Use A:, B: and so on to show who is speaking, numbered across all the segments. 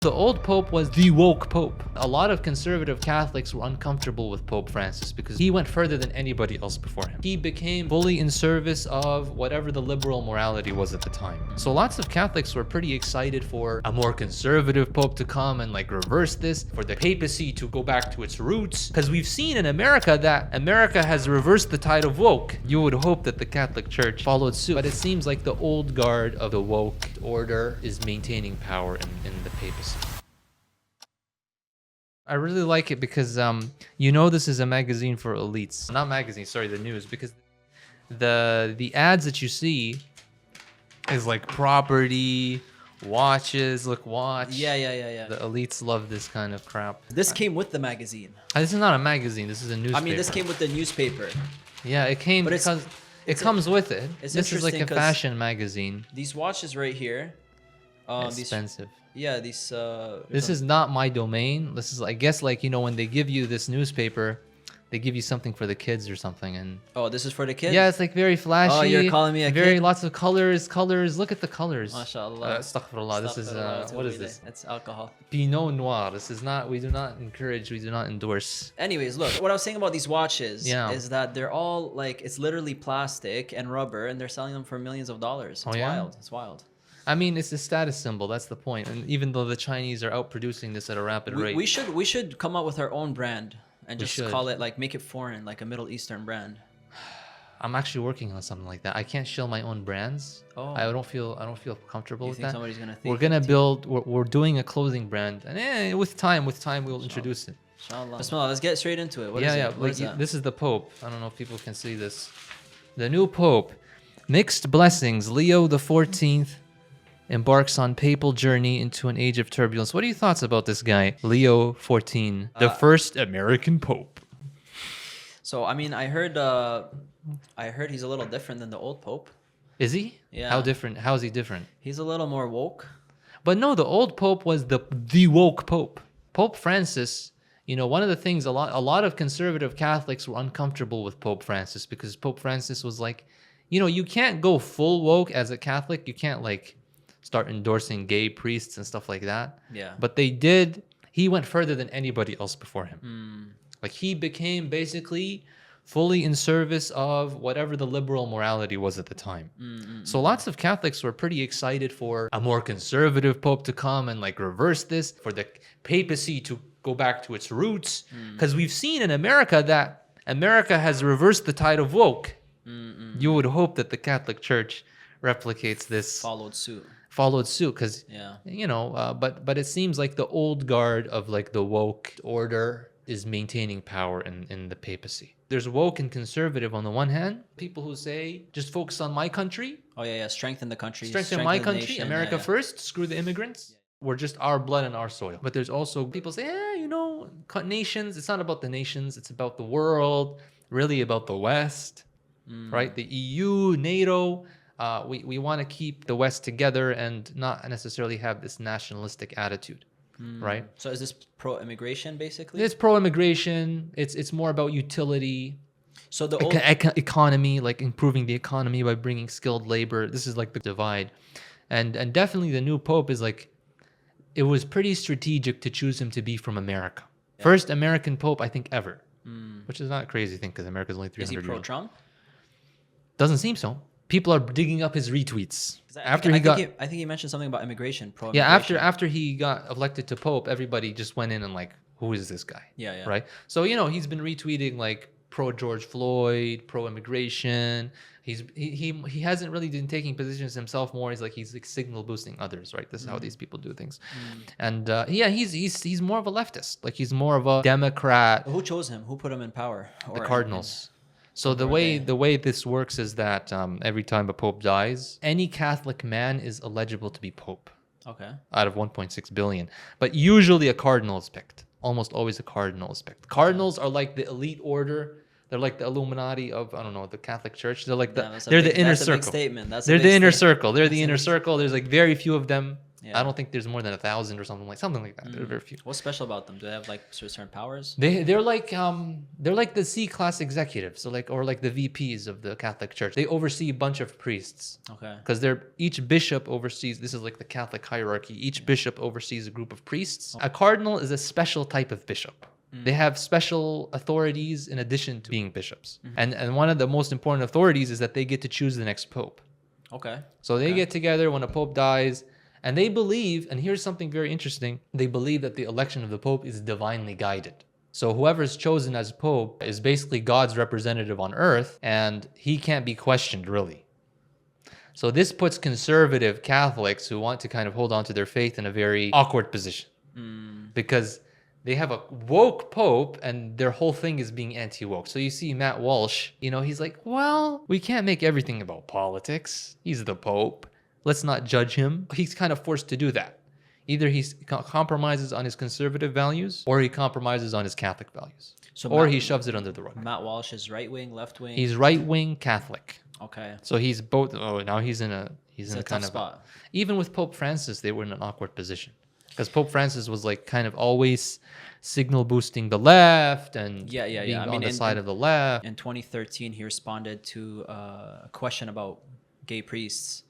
A: The old Pope was the woke Pope. A lot of conservative Catholics were uncomfortable with Pope Francis because he went further than anybody else before him. He became fully in service of whatever the liberal morality was at the time. So lots of Catholics were pretty excited for a more conservative Pope to come and like reverse this, for the papacy to go back to its roots. Because we've seen in America that America has reversed the tide of woke. You would hope that the Catholic Church followed suit, but it seems like the old guard of the woke order is maintaining power in the papacy. I really like it because this is a magazine for elites. Not magazine, sorry, the news, because the ads that you see is like property, watches, look, watch.
B: Yeah.
A: The elites love this kind of crap.
B: This came with the magazine.
A: This is not a magazine, this is a newspaper.
B: I mean, this came with the newspaper.
A: Yeah, it came
B: But
A: because it comes with it.
B: It's
A: This is like a
B: interesting 'cause
A: fashion magazine.
B: These watches right here.
A: Expensive.
B: These.
A: This is not my domain. This is, I guess, like, when they give you this newspaper, they give you something for the kids or something. And
B: oh, this is for the kids?
A: yeah, it's like very flashy.
B: Oh, you're calling me a
A: very
B: kid?
A: lots of colors. Look at the colors.
B: MashaAllah.
A: Astaghfirullah. This is what is this?
B: It's alcohol.
A: Pinot Noir. This is not. We do not encourage. We do not endorse.
B: Anyways, look, what I was saying about these watches
A: Yeah.
B: is that they're all like, it's literally plastic and rubber, and they're selling them for millions of dollars. It's wild. It's wild.
A: I mean, it's a status symbol. That's the point. And even though the Chinese are outproducing this at a rapid rate,
B: We should come up with our own brand and
A: We
B: just
A: should.
B: call it, like, make it foreign, like a Middle Eastern brand.
A: I'm actually working on something like that. I can't shill my own brands.
B: Oh.
A: I don't feel comfortable
B: You
A: with
B: think
A: that.
B: somebody's gonna think?
A: We're gonna build. We're doing a clothing brand, and with time we'll introduce it.
B: Inshallah. Bismillah, let's get straight into it. What is it? What
A: Like,
B: is that?
A: this is the Pope. I don't know if people can see this. The new Pope, mixed blessings. Leo XIV embarks on papal journey into an age of turbulence. What are your thoughts about this guy, Leo XIV, the first American Pope?
B: So, I mean, I heard he's a little different than the old Pope.
A: Is he?
B: Yeah.
A: How different? How is he different?
B: He's a little more woke.
A: But no, the old Pope was the woke Pope. Pope Francis, one of the things a lot of conservative Catholics were uncomfortable with Pope Francis because Pope Francis was like, you can't go full woke as a Catholic. You can't like start endorsing gay priests and stuff like that.
B: Yeah.
A: But they did. He went further than anybody else before him. Like, he became basically fully in service of whatever the liberal morality was at the time. So lots of Catholics were pretty excited for a more conservative Pope to come and like reverse this, for the papacy to go back to its roots. Because we've seen in America that America has reversed the tide of woke. You would hope that the Catholic Church replicates this. Followed suit because but it seems like the old guard of like the woke order is maintaining power in the papacy. There's woke and conservative on the one hand, people who say just focus on my country.
B: Oh yeah, strengthen the country,
A: strengthen my
B: the
A: country,
B: nation.
A: America first, screw the immigrants. We're just our blood and our soil. But there's also people say, nations, it's not about the nations, it's about the world, really about the West, right? The EU, NATO. We want to keep the West together and not necessarily have this nationalistic attitude, right?
B: So is this pro-immigration basically?
A: It's pro-immigration. It's more about utility.
B: So the old
A: economy, like improving the economy by bringing skilled labor. This is like the divide, and definitely the new Pope is like, it was pretty strategic to choose him to be from America. Yeah. First American Pope I think ever, which is not a crazy thing because America's only 300 years.
B: Is he pro-Trump?
A: Doesn't seem so. People are digging up his retweets.
B: I think he mentioned something about immigration.
A: Yeah, after he got elected to Pope, everybody just went in and like, who is this guy?
B: Yeah.
A: Right? So, he's been retweeting like pro-George Floyd, pro-immigration. He hasn't really been taking positions himself more. He's like signal boosting others, right? This is how these people do things. And he's more of a leftist. Like, he's more of a Democrat.
B: Who chose him? Who put him in power?
A: The Cardinals. So the way this works is that every time a pope dies, any Catholic man is eligible to be pope.
B: Okay.
A: Out of 1.6 billion. But usually a cardinal is picked. Almost always a cardinal is picked. Cardinals are like the elite order. They're like the Illuminati of, I don't know, the Catholic Church. They're like the inner circle.
B: That's a big statement.
A: They're the inner circle. They're the inner circle. There's like very few of them.
B: Yeah.
A: I don't think there's more than 1,000 or something like that. There are very few.
B: What's special about them? Do they have like certain powers?
A: They're like the C-class executives, so like the VPs of the Catholic Church. They oversee a bunch of priests.
B: Okay.
A: Because each bishop oversees. This is like the Catholic hierarchy. Each bishop oversees a group of priests. A cardinal is a special type of bishop. They have special authorities in addition to being bishops. And one of the most important authorities is that they get to choose the next pope.
B: Okay.
A: So they get together when a pope dies, and they believe, and here's something very interesting, they believe that the election of the pope is divinely guided. So whoever is chosen as pope is basically God's representative on earth, and he can't be questioned, really. So this puts conservative Catholics who want to kind of hold on to their faith in a very awkward position. Because they have a woke pope and their whole thing is being anti-woke. So you see Matt Walsh, he's like, well, we can't make everything about politics. He's the pope. Let's not judge him. He's kind of forced to do that. Either he compromises on his conservative values or he compromises on his Catholic values. Or he shoves it under the rug.
B: Matt Walsh is right-wing, left-wing?
A: He's right-wing Catholic.
B: Okay.
A: So he's both. Oh, now he's in a kind of
B: spot.
A: Even with Pope Francis, they were in an awkward position. Because Pope Francis was like kind of always signal boosting the left and being on the side of the left.
B: In 2013, he responded to a question about gay priests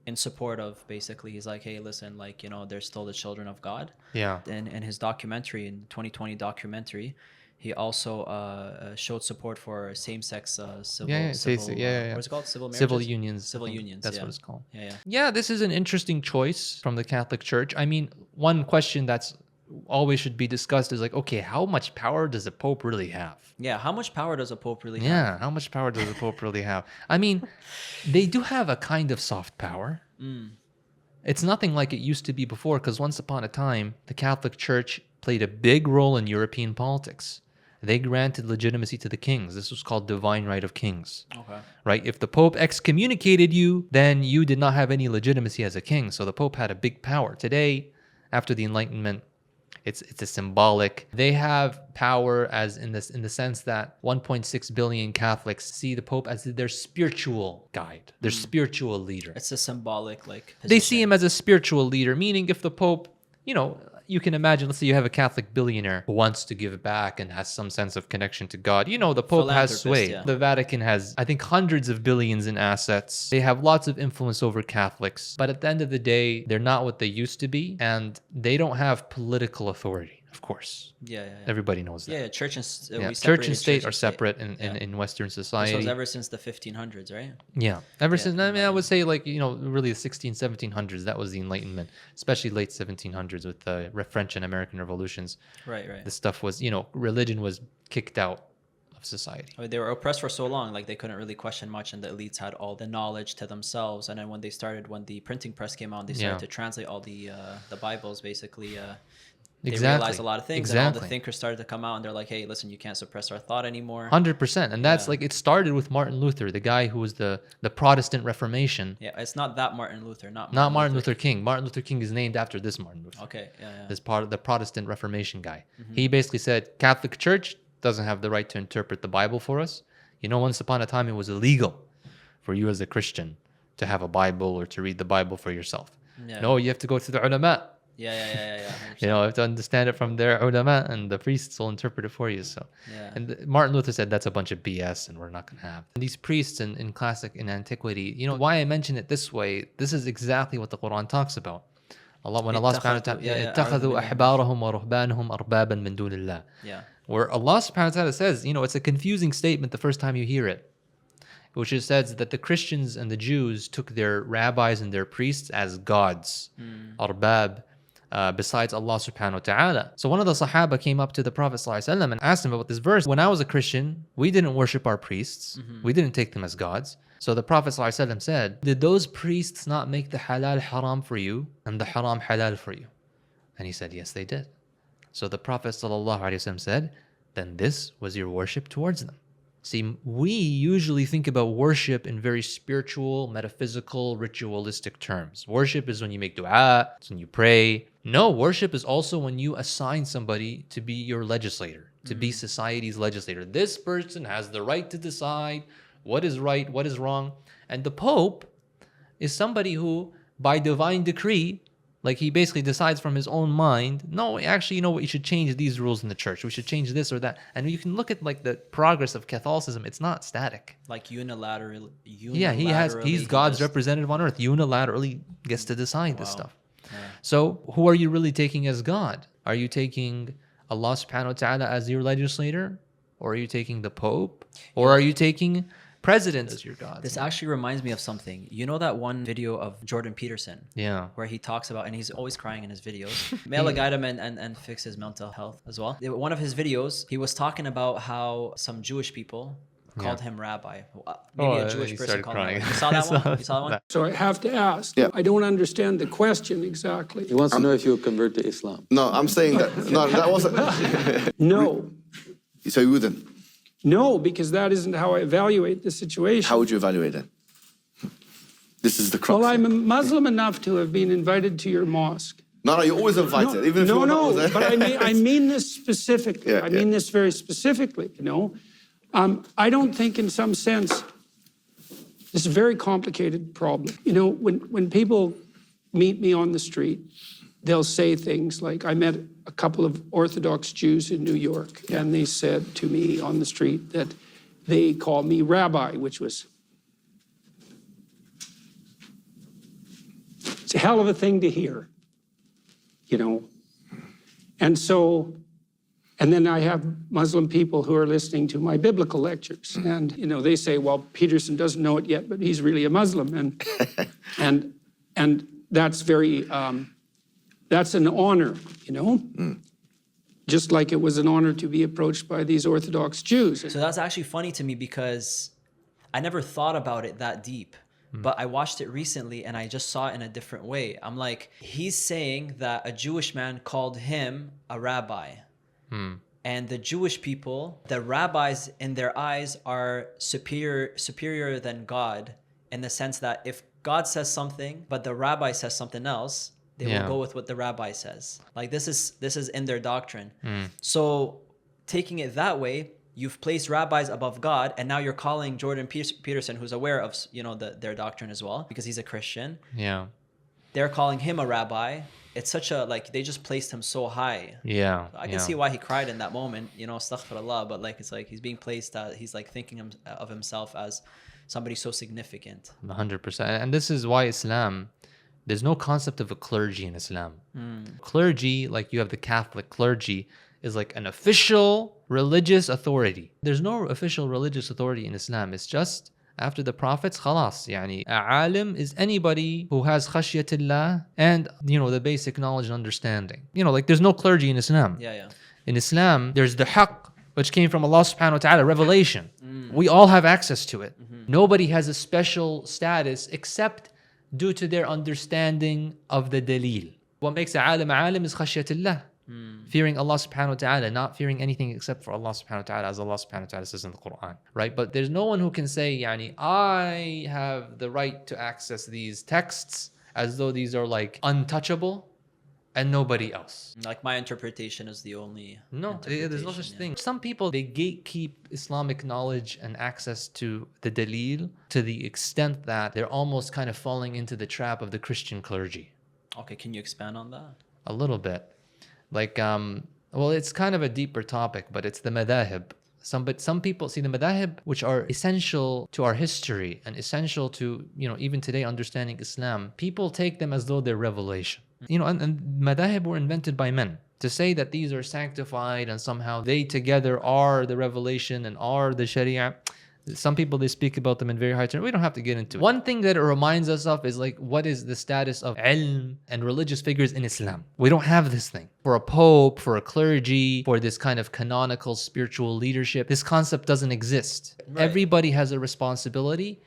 B: in support of basically, he's like, hey, listen, like, they're still the children of God.
A: Yeah.
B: And in his documentary, in 2020 documentary, he also showed support for same-sex what's it called? Civil marriages?
A: Civil unions.
B: Civil unions.
A: That's what it's called.
B: Yeah.
A: This is an interesting choice from the Catholic Church. I mean, one question that's always should be discussed is like, okay, how much power does a pope really have?
B: Yeah, how much power does a pope really have?
A: Yeah, how much power does a pope really have? I mean, they do have a kind of soft power. It's nothing like it used to be before, because once upon a time, the Catholic Church played a big role in European politics. They granted legitimacy to the kings. This was called divine right of kings. Okay. Right? If the Pope excommunicated you, then you did not have any legitimacy as a king. So the Pope had a big power. Today, after the Enlightenment, it's a symbolic. They have power as in the sense that 1.6 billion Catholics see the Pope as their spiritual guide, their spiritual leader.
B: It's a symbolic position.
A: They see him as a spiritual leader, meaning if the Pope, you can imagine, let's say you have a Catholic billionaire who wants to give back and has some sense of connection to God. The Pope has sway. Yeah. The Vatican has, I think, hundreds of billions in assets. They have lots of influence over Catholics. But at the end of the day, they're not what they used to be. And they don't have political authority, of course.
B: Yeah.
A: Everybody knows that.
B: Yeah, church and
A: church and state are separate in Western society.
B: This was ever since the 1500s, right?
A: Yeah. Ever since, I would say really the 1700s, that was the Enlightenment, especially late 1700s with the French and American revolutions.
B: Right.
A: This stuff was, religion was kicked out of society.
B: They were oppressed for so long, like they couldn't really question much, and the elites had all the knowledge to themselves. And then when the printing press came out, they started to translate all the Bibles, basically. They realized a lot of things, and all the thinkers started to come out, and they're like, hey, listen, you can't suppress our thought anymore.
A: 100%. And that's it started with Martin Luther, the guy who was the Protestant Reformation.
B: Yeah, it's not that Martin Luther, not
A: Martin Luther King. Martin Luther King is named after this Martin Luther.
B: Okay, yeah.
A: This part of the Protestant Reformation guy. He basically said, Catholic Church doesn't have the right to interpret the Bible for us. Once upon a time, it was illegal for you as a Christian to have a Bible or to read the Bible for yourself. Yeah. No, you have to go to the ulama.
B: Yeah.
A: You have to understand it from their ulama, and the priests will interpret it for you. So, and Martin Luther said that's a bunch of BS, and we're not going to have these priests in antiquity. Why I mention it this way? This is exactly what the Quran talks about. When Allah subhanahu wa ta'ala اتخذوا أحبارهم ورهبانهم أربابا من دون الله. Where Allah subhanahu wa ta'ala says, it's a confusing statement the first time you hear it, which is says that the Christians and the Jews took their rabbis and their priests as gods, arbab, besides Allah subhanahu wa ta'ala. So one of the Sahaba came up to the Prophet ﷺ and asked him about this verse. When I was a Christian, we didn't worship our priests. We didn't take them as gods. So the Prophet ﷺ said, did those priests not make the halal haram for you and the haram halal for you? And he said, yes, they did. So the Prophet ﷺ said, then this was your worship towards them. See, we usually think about worship in very spiritual, metaphysical, ritualistic terms. Worship is when you make dua, it's when you pray. No, worship is also when you assign somebody to be your legislator, to be society's legislator. This person has the right to decide what is right, what is wrong. And the Pope is somebody who, by divine decree, Like he basically decides from his own mind, no, actually, you know what, you should change these rules in the church. We should change this or that. And you can look at like the progress of Catholicism. It's not static.
B: Like unilaterally.
A: Yeah, he's God's representative on earth. Unilaterally gets to decide this stuff. Yeah. So who are you really taking as God? Are you taking Allah subhanahu wa ta'ala as your legislator? Or are you taking the Pope? Or are you taking president as your God?
B: This actually reminds me of something. You know that one video of Jordan Peterson?
A: Yeah.
B: Where he talks about, and he's always crying in his videos. May Allah guide him and fix his mental health as well. One of his videos, he was talking about how some Jewish people called him rabbi. Maybe a Jewish person called him. You saw that one? You saw that one?
C: So I have to ask. Yeah. I don't understand the question exactly.
D: He wants to know if you convert to Islam.
E: No, I'm saying that. No, that wasn't.
C: No.
E: So you wouldn't?
C: No, because that isn't how I evaluate the situation.
E: How would you evaluate it? This is the crux.
C: Well, I'm Muslim enough to have been invited to your mosque.
E: No, you're always invited.
C: No,
E: even if you're not there.
C: But I mean this specifically. I mean this very specifically, you know. I don't think in some sense, this is a very complicated problem. You know, when people meet me on the street, they'll say things like, I met a couple of Orthodox Jews in New York, and they said to me on the street that they call me rabbi, which was, it's a hell of a thing to hear, you know. And so, and then I have Muslim people who are listening to my biblical lectures, and, you know, they say, well, Peterson doesn't know it yet, but he's really a Muslim, and that's very, that's an honor, you know, just like it was an honor to be approached by these Orthodox Jews.
B: So that's actually funny to me because I never thought about it that deep, but I watched it recently and I just saw it in a different way. I'm like, he's saying that a Jewish man called him a rabbi. And the Jewish people, the rabbis in their eyes are superior than God, in the sense that if God says something, but the rabbi says something else, they will go with what the rabbi says. Like this is in their doctrine. So taking it that way, you've placed rabbis above God, and now you're calling Jordan Peterson, who's aware of, you know, their doctrine as well, because he's a Christian. Yeah. They're calling him a rabbi. It's such a, like, they just placed him so high. Yeah. I can see why he cried in that moment, you know, astaghfirullah, but like, it's like he's being placed, he's like thinking of himself as somebody so significant.
A: 100%. And this is why Islam, there's no concept of a clergy in Islam. Clergy, like you have the Catholic clergy, is like an official religious authority. There's no official religious authority in Islam. It's just after the prophets, khalas. Yani, a alim is anybody who has khashyatillah and, you know, the basic knowledge and understanding. You know, like there's no clergy in Islam. In Islam, there's the haqq, which came from Allah subhanahu wa ta'ala, revelation. We all have access to it. Nobody has a special status except due to their understanding of the dalil. What makes a alim is khashyatillah. Fearing Allah subhanahu wa ta'ala, not fearing anything except for Allah subhanahu wa ta'ala, as Allah subhanahu wa ta'ala says in the Quran, right? But there's no one who can say, yani, I have the right to access these texts as though these are like untouchable and nobody else.
B: Like my interpretation is the only
A: there's no such thing. Some people, they gatekeep Islamic knowledge and access to the dalil to the extent that they're almost kind of falling into the trap of the Christian clergy.
B: Okay, can you expand on that?
A: A little bit. Like, well, it's kind of a deeper topic, but it's the madahib. Some people see the madahib, which are essential to our history and essential to, you know, even today understanding Islam. People take them as though they're revelation. You know, and madahib were invented by men. To say that these are sanctified and somehow they together are the revelation and are the sharia, some people, they speak about them in very high terms. We don't have to get into it. One thing that it reminds us of is like, what is the status of ilm and religious figures in Islam? We don't have this thing. For a pope, for a clergy, for this kind of canonical spiritual leadership, this concept doesn't exist. Right. Everybody has a responsibility.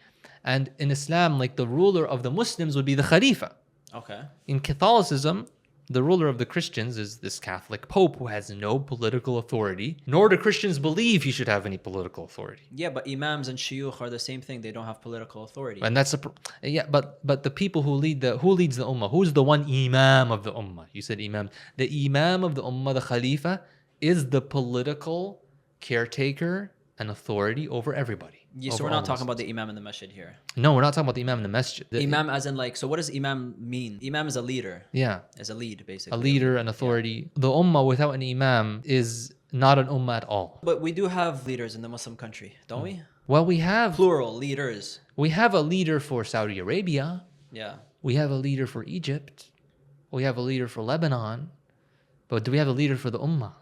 A: And in Islam, like the ruler of the Muslims would be the Khalifa.
B: Okay.
A: In Catholicism, the ruler of the Christians is this Catholic Pope who has no political authority, nor do Christians believe he should have any political authority.
B: Yeah, but imams and shuyukh are the same thing. They don't have political authority.
A: And that's but the people who leads the ummah, who's the one imam of the ummah? You said imam. The imam of the ummah, the khalifa, is the political caretaker and authority over everybody.
B: Yeah, so
A: over
B: we're
A: all
B: not
A: the
B: talking about
A: Muslims.
B: the imam in the masjid here.
A: No, we're not talking about the imam in the masjid.
B: Imam as in like, so what does imam mean? Imam is a leader.
A: Yeah.
B: As a lead, basically.
A: A leader, an authority. The ummah without an imam is not an ummah at all.
B: But we do have leaders in the Muslim country, don't we?
A: Well, we have
B: Plural leaders.
A: we have a leader for Saudi Arabia.
B: Yeah.
A: We have a leader for Egypt. We have a leader for Lebanon. But do we have a leader for the ummah?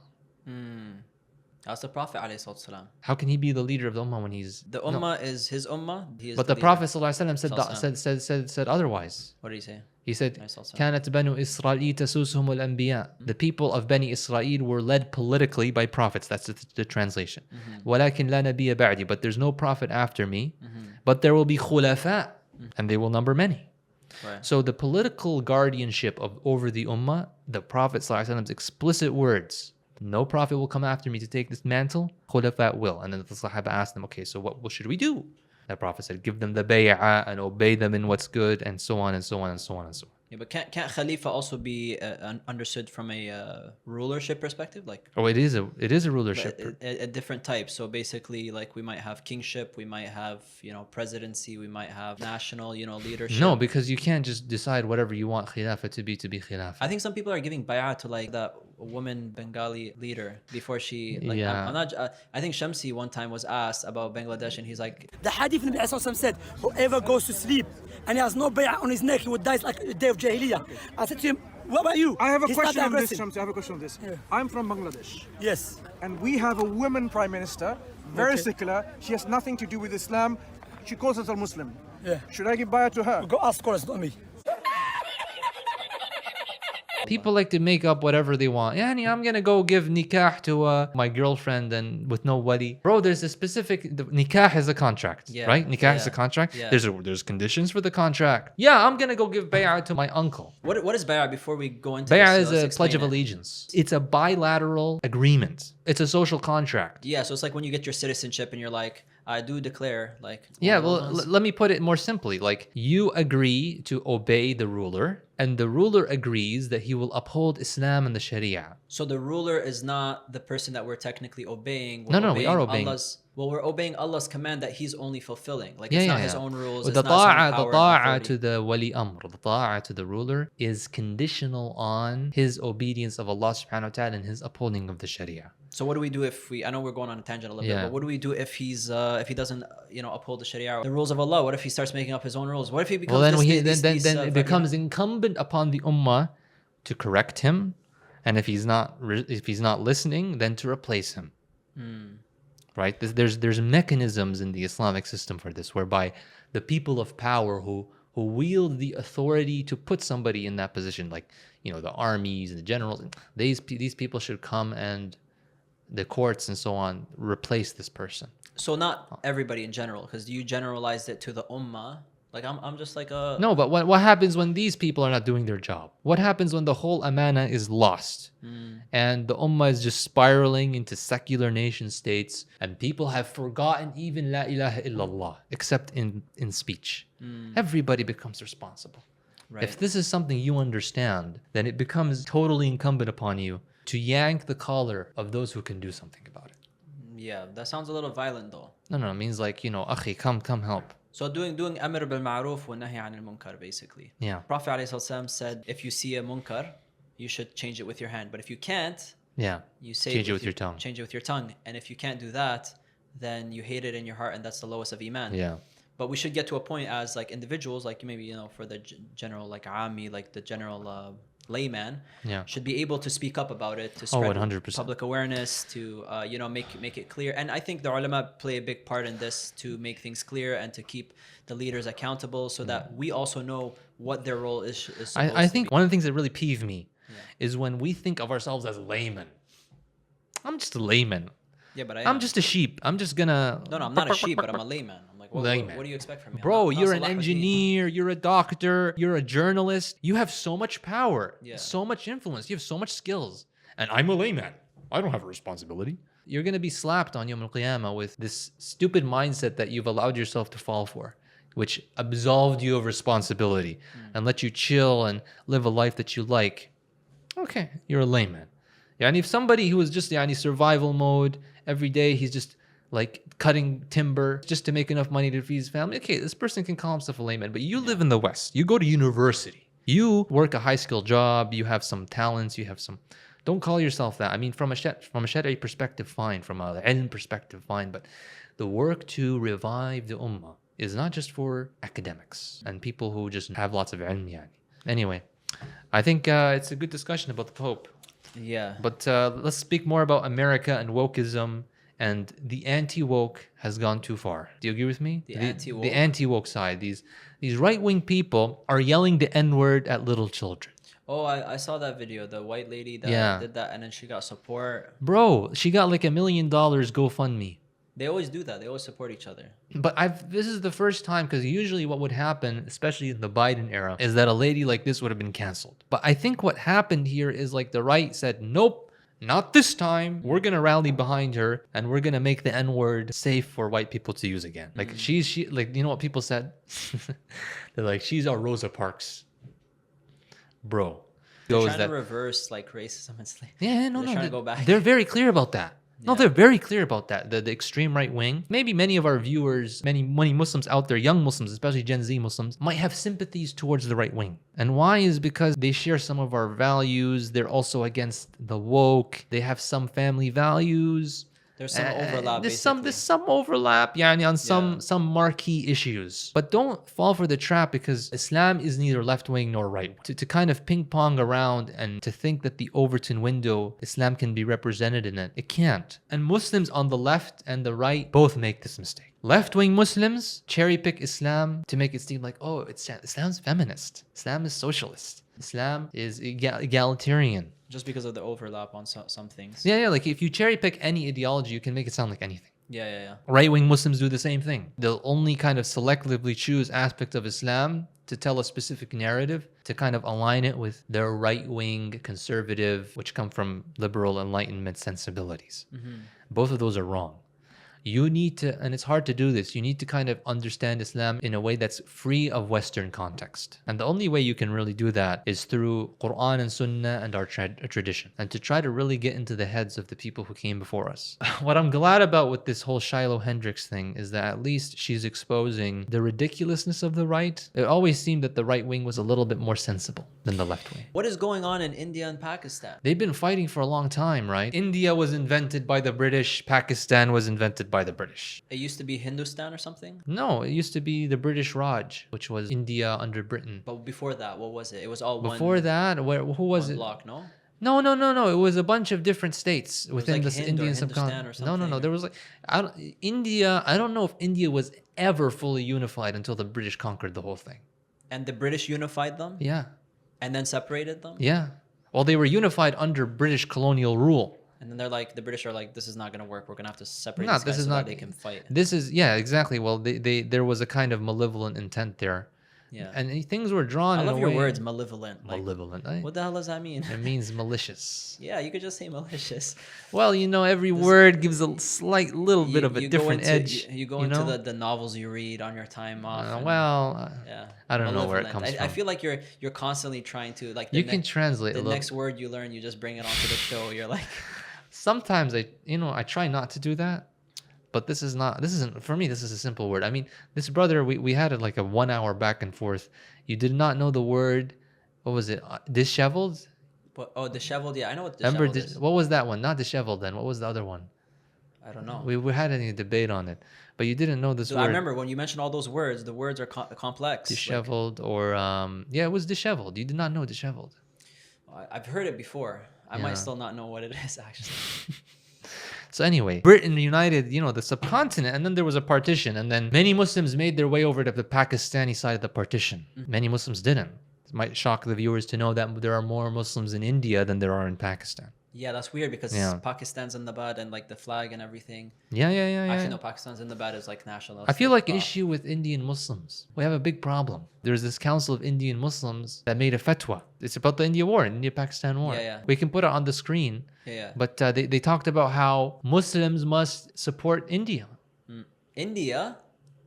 B: That's the Prophet ﷺ.
A: How can he be the leader of the ummah when he's
B: The ummah is his ummah. He is
A: But the
B: leader.
A: Prophet ﷺ said otherwise.
B: What did he say?
A: He said,
B: Sallallahu
A: كانت بنو إسرائيل تسوسهم الأنبياء. The people of Bani Israel were led politically by prophets. That's the translation. ولكن لا نبي بعدي. But there's no prophet after me. But there will be خلفاء. And they will number many.
B: Right.
A: So the political guardianship over the ummah, the Prophet ﷺ's explicit words, no prophet will come after me to take this mantle, khulafa will. And then the Sahaba asked them, okay, so what should we do? The Prophet said, give them the bay'ah and obey them in what's good, and so on and so on and so on and so on.
B: Yeah, but can't Khalifa also be understood from a rulership perspective? Like,
A: Oh, it is a rulership.
B: a different type. So basically, like we might have kingship, we might have presidency, we might have national leadership.
A: No, because you can't just decide whatever you want khilafah to be khilafah.
B: I think some people are giving bay'ah to like that woman Bengali leader before she. Like,
A: Yeah.
B: I'm not. I think Shamsi one time was asked about Bangladesh, and he's like,
F: The hadith Nabi Sallallahu said, whoever goes to sleep and he has no bay'ah on his neck, he would die like the day of Jahiliyyah. I said to him, what about you?
G: I have a
F: He
G: question
F: started
G: on this,
F: aggressing.
G: Shamsi. I have a question on this. I'm from Bangladesh,
F: Yes.
G: and we have a woman prime minister, very
F: Okay.
G: secular. She has nothing to do with Islam. She calls herself Muslim.
F: Yeah.
G: Should I give bayah to her?
F: Go ask scholars, not me.
A: People like to make up whatever they want. Yani, I'm gonna go give nikah to my girlfriend and with no wali. Bro, there's a specific nikah is a contract,
B: Yeah,
A: right? Nikah is a
B: yeah,
A: contract.
B: yeah.
A: There's conditions for the contract. Yeah, I'm gonna go give bay'ah to my uncle.
B: what is bay'ah before we go into
A: Bay'ah
B: this?
A: is
B: Let's
A: a
B: explain
A: pledge of
B: it.
A: allegiance. It's a bilateral agreement. It's a social contract.
B: Yeah, so it's like when you get your citizenship and you're like, I do declare, like.
A: Yeah,
B: one of
A: well,
B: those ones.
A: let me put it more simply. Like, you agree to obey the ruler, and the ruler agrees that he will uphold Islam and the Sharia.
B: So the ruler is not the person that we're technically obeying.
A: No, we are obeying.
B: We're obeying Allah's command that He's only fulfilling. Like
A: Yeah,
B: it's
A: yeah,
B: not His
A: yeah.
B: own rules.
A: Well,
B: It's
A: the
B: not his own
A: ta'ah,
B: power
A: the
B: and
A: ta'ah
B: authority.
A: to the wali amr, the ta'ah to the ruler is conditional on his obedience of Allah subhanahu wa ta'ala and his upholding of the Sharia.
B: So what do we do if we? I know we're going on a tangent a little bit,
A: Yeah.
B: but what do we do if if he doesn't uphold the Sharia, the rules of Allah? What if he starts making up his own rules? What if he becomes
A: Well, then
B: this,
A: then it becomes incumbent upon the ummah to correct him, and if he's not listening, then to replace him. Right? There's mechanisms in the Islamic system for this, whereby the people of power who wield the authority to put somebody in that position, like the armies and the generals, these people should come, and the courts and so on replace this person.
B: So not everybody in general, because you generalized it to the ummah. Like I'm just like a
A: No, but what happens when these people are not doing their job? What happens when the whole amana is lost and the ummah is just spiraling into secular nation states and people have forgotten even la ilaha illallah except in speech? Everybody becomes responsible.
B: Right.
A: If this is something you understand, then it becomes totally incumbent upon you to yank the collar of those who can do something about it.
B: Yeah, that sounds a little violent though.
A: No, it means like, akhi, come help.
B: So doing amr bil ma'ruf wa nahy anil munkar basically.
A: Yeah.
B: Prophet ﷺ said if you see a munkar, you should change it with your hand. But if you can't,
A: Yeah.
B: you say
A: Change it with your tongue.
B: Change it with your tongue. And if you can't do that, then you hate it in your heart, and that's the lowest of iman.
A: Yeah.
B: But we should get to a point as like individuals, like maybe for the general like ami, like the general layman,
A: Yeah.
B: should be able to speak up about it, to
A: Oh,
B: spread
A: 100%.
B: public awareness, to make it clear. And I think the ulama play a big part in this to make things clear and to keep the leaders accountable, so that we also know what their role is supposed
A: I
B: to
A: think
B: be.
A: one of the things that really peeve me is when we think of ourselves as laymen. I'm just a layman.
B: Yeah, but
A: I'm just a sheep. I'm just gonna.
B: no, I'm not a sheep, but I'm a layman. I'm like,
A: Layman.
B: what do you expect from me? I'm
A: Bro,
B: not
A: you're an
B: Salahuddin.
A: engineer, you're a doctor, you're a journalist. You have so much power,
B: Yeah.
A: so much influence, you have so much skills. And I'm a layman. I don't have a responsibility. You're going to be slapped on Yawm al-Qiyamah with this stupid mindset that you've allowed yourself to fall for, which absolved you of responsibility and let you chill and live a life that you like. Okay, you're a layman. Yeah, and if somebody who is just survival mode every day, he's just like cutting timber just to make enough money to feed his family. Okay, this person can call himself a layman, but you live in the West. You go to university. You work a high-skilled job. You have some talents. You have some... Don't call yourself that. I mean, from a Shari'i perspective, fine. From a ilm perspective, fine. But the work to revive the ummah is not just for academics and people who just have lots of ilm. Yani. Anyway, I think it's a good discussion about the Pope.
B: Yeah.
A: But let's speak more about America and wokeism. And the anti-woke has gone too far. Do you agree with me?
B: The anti-woke?
A: The anti-woke side. These right-wing people are yelling the N-word at little children.
B: Oh, I saw that video. The white lady that did that, and then she got support.
A: Bro, she got like $1 million GoFundMe.
B: They always do that. They always support each other.
A: But this is the first time, because usually what would happen, especially in the Biden era, is that a lady like this would have been canceled. But I think what happened here is like the right said, nope, not this time. We're going to rally behind her and we're going to make the N-word safe for white people to use again. Like she like, you know what people said? They're like, she's our Rosa Parks. Bro.
B: They're trying to reverse like racism and slavery.
A: Yeah, no,
B: They're trying to go back.
A: They're very clear about that. No, they're very clear about that. The extreme right wing. Maybe many of our viewers, many Muslims out there, young Muslims, especially Gen Z Muslims, might have sympathies towards the right wing. And why is because they share some of our values. They're also against the woke. They have some family values.
B: There's some overlap.
A: There's some overlap, yani, on some marquee issues. But don't fall for the trap, because Islam is neither left wing nor right. To kind of ping pong around and to think that the Overton window, Islam can be represented in it. It can't. And Muslims on the left and the right both make this mistake. Left-wing Muslims cherry pick Islam to make it seem like, oh, Islam's feminist. Islam is socialist. Islam is egalitarian.
B: Just because of the overlap on some things.
A: Yeah, like if you cherry pick any ideology, you can make it sound like anything.
B: Yeah.
A: Right-wing Muslims do the same thing. They'll only kind of selectively choose aspects of Islam to tell a specific narrative, to kind of align it with their right-wing conservative, which come from liberal enlightenment sensibilities. Both of those are wrong. You need to, and it's hard to do this, you need to kind of understand Islam in a way that's free of Western context. And the only way you can really do that is through Quran and Sunnah and our tradition, and to try to really get into the heads of the people who came before us. What I'm glad about with this whole Shiloh Hendricks thing is that at least she's exposing the ridiculousness of the right. It always seemed that the right wing was a little bit more sensible than the left wing.
B: What is going on in India and Pakistan?
A: They've been fighting for a long time, right? India was invented by the British. Pakistan was invented by the British.
B: It used to be Hindustan or something?
A: No, it used to be the British Raj, which was India under Britain.
B: But before that, what was it? It was all one.
A: Before that, who was it?
B: Block, no?
A: No. It was a bunch of different states within
B: like
A: the Indian subcontinent. No. There was like India. I don't know if India was ever fully unified until the British conquered the whole thing.
B: And the British unified them?
A: Yeah.
B: And then separated them?
A: Yeah. Well, they were unified under British colonial rule.
B: And then they're like, the British are like, this is not going to work. We're going to have to separate
A: No,
B: these
A: this
B: guys
A: is
B: so
A: not.
B: that they can fight.
A: This is, yeah, exactly. Well, there was a kind of malevolent intent there.
B: Yeah.
A: And things were drawn
B: I
A: in a
B: love
A: way.
B: your words, malevolent. Like,
A: Malevolent.
B: what the hell does that mean?
A: It means malicious.
B: Yeah, you could just say malicious.
A: Well, every word gives a slight little bit of a different edge.
B: You go into the novels you read on your time off.
A: Yeah. I don't know where it comes from.
B: I feel like you're constantly trying to like.
A: You can translate
B: the next word you learn. You just bring it onto the show. You're like.
A: Sometimes I try not to do that, but this isn't for me. This is a simple word. I mean, this brother, we had it like a 1 hour back and forth. You did not know the word. What was it? Disheveled?
B: Disheveled. Yeah, I know what disheveled is.
A: What was that one? Not disheveled. Then what was the other one?
B: I don't know.
A: We had any debate on it, but you didn't know this word.
B: I remember when you mentioned all those words. The words are complex.
A: Disheveled, it was disheveled. You did not know disheveled.
B: I've heard it before. I might still not know what it is, actually.
A: So anyway, Britain united, the subcontinent, and then there was a partition, and then many Muslims made their way over to the Pakistani side of the partition. Many Muslims didn't. It might shock the viewers to know that there are more Muslims in India than there are in Pakistan.
B: Yeah, that's weird because Pakistan's in the bad and like the flag and everything.
A: Yeah.
B: Actually, no, Pakistan's in the bad is like national.
A: I feel like an issue with Indian Muslims. We have a big problem. There's this council of Indian Muslims that made a fatwa. It's about the India-Pakistan war.
B: Yeah.
A: We can put it on the screen.
B: Yeah.
A: But they talked about how Muslims must support India.
B: India?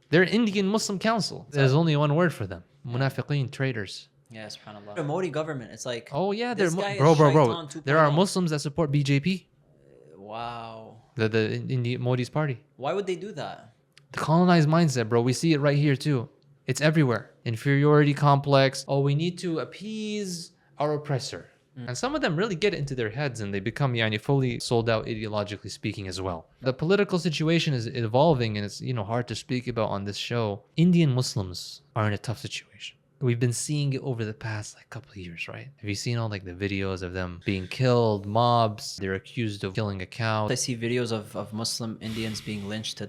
A: They're Indian Muslim Council. There's only one word for them. Munafiqeen, traitors.
B: Yeah, subhanAllah. The Modi government, it's like...
A: Oh, yeah.
B: Bro.
A: There are Muslims that support BJP.
B: Wow.
A: The Modi's party.
B: Why would they do that?
A: The colonized mindset, bro. We see it right here too. It's everywhere. Inferiority complex. Oh, we need to appease our oppressor. And some of them really get it into their heads and they become fully sold out ideologically speaking as well. The political situation is evolving and it's hard to speak about on this show. Indian Muslims are in a tough situation. We've been seeing it over the past couple of years, right? Have you seen all the videos of them being killed, mobs? They're accused of killing a cow.
B: I see videos of Muslim Indians being lynched to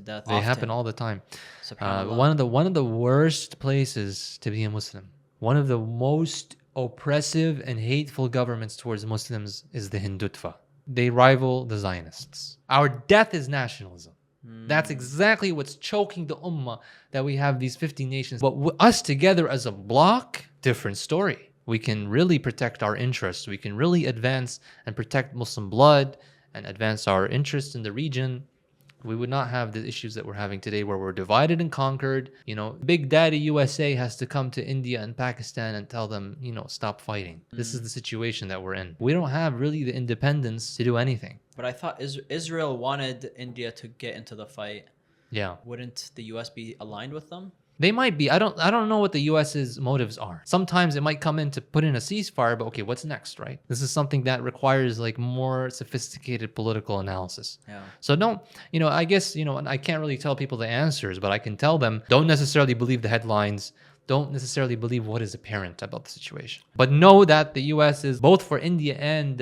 B: death.
A: They happen all the time.
B: SubhanAllah.
A: One of the worst places to be a Muslim, one of the most oppressive and hateful governments towards Muslims is the Hindutva. They rival the Zionists. Our death is nationalism. That's exactly what's choking the ummah, that we have these 50 nations. But us together as a bloc, different story. We can really protect our interests. We can really advance and protect Muslim blood and advance our interests in the region. We would not have the issues that we're having today where we're divided and conquered. Big Daddy USA has to come to India and Pakistan and tell them, stop fighting. This is the situation that we're in. We don't have really the independence to do anything.
B: But I thought Israel wanted India to get into the fight.
A: Yeah.
B: Wouldn't the US be aligned with them?
A: They might be. I don't know what the US's motives are. Sometimes it might come in to put in a ceasefire, but okay, what's next, right? This is something that requires more sophisticated political analysis.
B: Yeah.
A: So I guess, I can't really tell people the answers, but I can tell them, don't necessarily believe the headlines. Don't necessarily believe what is apparent about the situation. But know that the US is, both for India and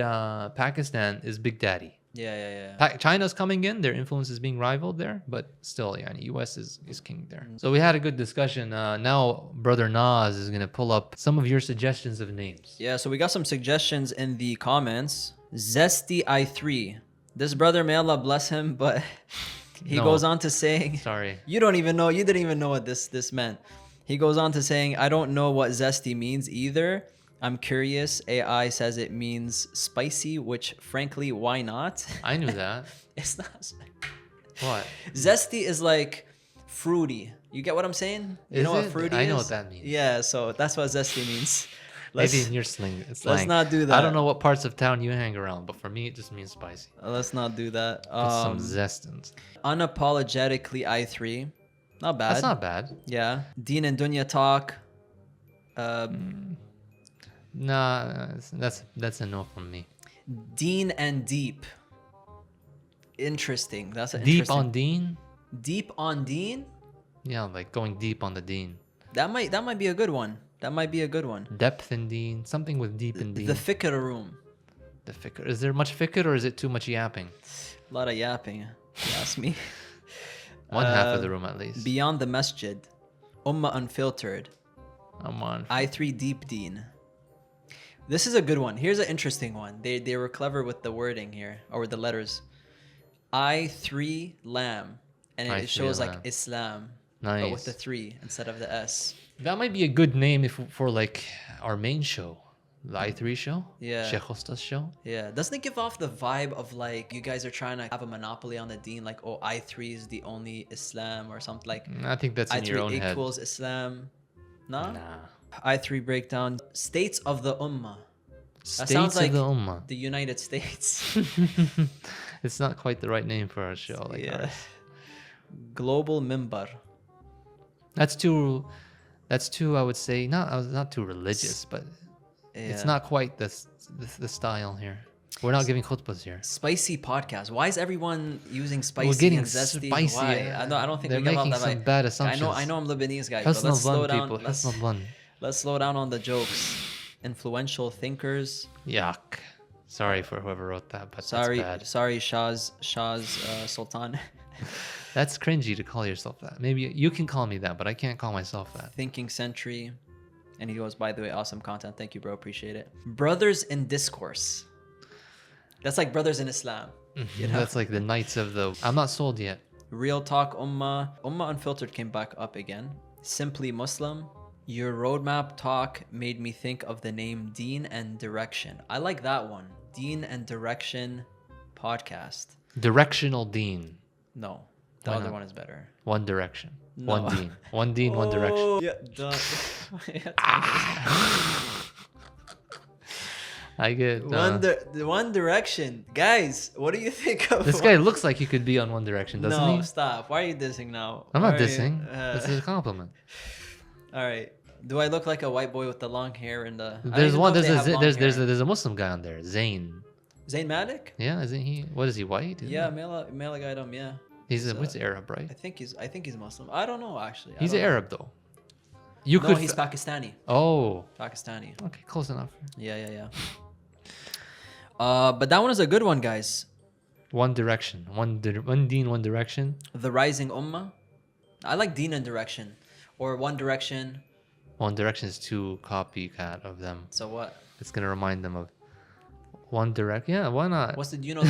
A: Pakistan, is Big Daddy.
B: Yeah.
A: China's coming in, their influence is being rivaled there, but still, US is king there. So we had a good discussion. Now Brother Nas is going to pull up some of your suggestions of names.
B: Yeah, so we got some suggestions in the comments. Zesty I3. This brother, may Allah bless him, but he goes on to saying...
A: Sorry.
B: You didn't even know what this meant. He goes on to saying, I don't know what zesty means either. I'm curious. AI says it means spicy, which frankly, why not?
A: I knew that.
B: It's not.
A: What?
B: Zesty is fruity. You get what I'm saying? You know what fruity is?
A: I know what that means.
B: Yeah, so that's what zesty means.
A: Maybe in your slang.
B: Let's not do that.
A: I don't know what parts of town you hang around, but for me, it just means spicy.
B: Let's not do that.
A: Put some zest in.
B: Unapologetically I3. Not bad.
A: That's not bad.
B: Yeah. Deen and Dunya talk.
A: Nah, that's a no from me.
B: Deen and deep. Interesting. That's an
A: deep
B: interesting.
A: on Deen.
B: Deep on Deen.
A: Yeah, going deep on the Deen.
B: That might be a good one. That might be a good one.
A: Depth in Deen, something with deep in Deen.
B: The fikr room.
A: The fikr. Is there much fikr or is it too much yapping?
B: A lot of yapping. If you ask me.
A: One half of the room at least.
B: Beyond the masjid. Ummah unfiltered.
A: I'm on.
B: I3 deep Deen. This is a good one. Here's an interesting one. They were clever with the wording here, or the letters. I3 lamb. And it shows Islam.
A: Nice.
B: But with the 3 instead of the S.
A: That might be a good name for our main show. The I3 show?
B: Yeah.
A: Sheikh Hosta's show?
B: Yeah. Doesn't it give off the vibe of you guys are trying to have a monopoly on the deen? I3 is the only Islam or something
A: I think that's in your own
B: I3
A: head.
B: equals Islam. No?
A: Nah.
B: I3 breakdown. States of the Ummah.
A: States
B: sounds like
A: of the Ummah.
B: the United States.
A: It's not quite the right name for our show ours.
B: Global Mimbar.
A: That's too I would say not too religious, but it's not quite the style here. We're not giving khutbahs here.
B: Spicy podcast. Why is everyone using spicy
A: We're getting
B: and zesty?
A: spicy.
B: Why? I don't think
A: they're
B: we give
A: making
B: off that
A: some
B: vibe.
A: bad assumptions.
B: I know I'm Lebanese guys, but
A: Husn
B: let's slow
A: al-dhan,
B: down.
A: people. Husn al-dhan.
B: Let's slow down on the jokes. Influential thinkers.
A: Yuck. Sorry for whoever wrote that, but that's bad.
B: Sorry, Shah's Sultan.
A: That's cringy to call yourself that. Maybe you can call me that, but I can't call myself that.
B: Thinking Century. And he goes, by the way, awesome content. Thank you, bro. Appreciate it. Brothers in Discourse. That's like Brothers in Islam. You know?
A: That's like the Knights of the... I'm not sold yet.
B: Real Talk Ummah. Ummah Unfiltered came back up again. Simply Muslim. Your roadmap talk made me think of the name Deen and Direction. I like that one. Deen and Direction podcast.
A: Directional Deen.
B: No, the
A: Why
B: other
A: not?
B: one is better.
A: One Direction.
B: No.
A: One Deen. One Deen, one Direction.
B: Yeah,
A: I get
B: One Direction. Guys, what do you think of
A: this guy looks like he could be on One Direction, doesn't
B: No,
A: he?
B: stop. Why are you dissing now?
A: I'm not
B: Why are you-
A: dissing. This is a compliment.
B: All right. Do I look like a white boy with the long hair and the?
A: There's one. There's a Muslim guy on there, Zayn.
B: Zayn Malik?
A: Yeah, isn't he? What is he? White? Isn't
B: Yeah,
A: he?
B: male guy. Yeah.
A: He's what's Arab, right?
B: I think he's Muslim. I don't know actually.
A: He's Arab though. You
B: No,
A: could.
B: he's Pakistani.
A: Oh.
B: Pakistani.
A: Okay, close enough.
B: Yeah. But that one is a good one, guys.
A: One Direction. One Deen, One Direction.
B: The Rising Ummah. I like Deen and Direction, or One Direction.
A: One Direction is too copycat of them.
B: So what?
A: It's gonna remind them of One Direct. Yeah, why not?
B: What's the you know?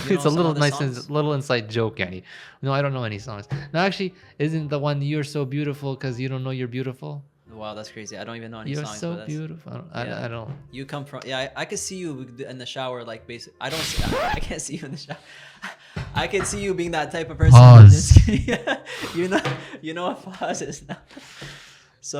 A: It's a little nice,
B: songs?
A: little inside joke, Yanni. No, I don't know any songs. No, actually, isn't the one "You're so beautiful" because you don't know you're beautiful?
B: Wow, that's crazy. I don't even know any
A: You're
B: songs.
A: so
B: but that's,
A: beautiful. I
B: Yeah.
A: don't.
B: You come from I could see you in the shower like basically. I don't. See, I can't see you in the shower. I can see you being that type of person.
A: Pause.
B: You know what pause is now. So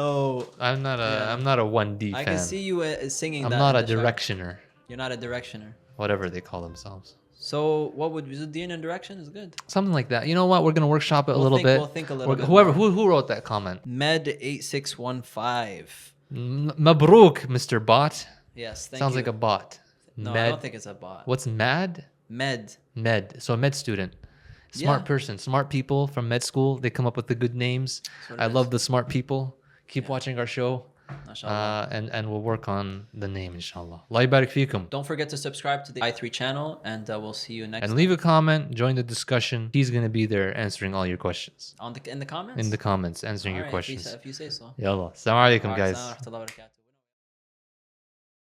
A: I'm not a.
B: Yeah.
A: I'm not a 1D fan.
B: I can see you singing.
A: I'm
B: that
A: not
B: in
A: a
B: the shower.
A: directioner.
B: You're not a directioner.
A: Whatever they call themselves.
B: So what would Deen and Direction is good.
A: Something like that. You know what? We're gonna workshop it a
B: We'll
A: little
B: think-
A: bit.
B: we'll think a little bit
A: Whoever
B: more.
A: who wrote that comment.
B: Med8615.
A: Mabruk, Mr. Bot.
B: Yes, thank
A: Sounds
B: you.
A: like a bot.
B: No, I
A: Med.
B: don't think it's a bot.
A: What's mad?
B: Med.
A: Med. So a med student. Smart
B: Yeah.
A: person. Smart people from med school. They come up with the good names.
B: what it
A: I
B: is.
A: love the smart people. Keep watching our show.
B: Mashallah.
A: And we'll work on the name, inshallah. Allah yabarik fikum.
B: Don't forget to subscribe to the i3 channel, and we'll see you next
A: And
B: time.
A: leave a comment. Join the discussion. He's going to be there answering all your questions.
B: In the comments.
A: In the comments, answering
B: All
A: your
B: right,
A: questions.
B: if you say so.
A: Yallah. Assalamu alaikum,
B: Alright,
A: guys.
B: assalamu alaikum warahmatullahi wabarakatuh.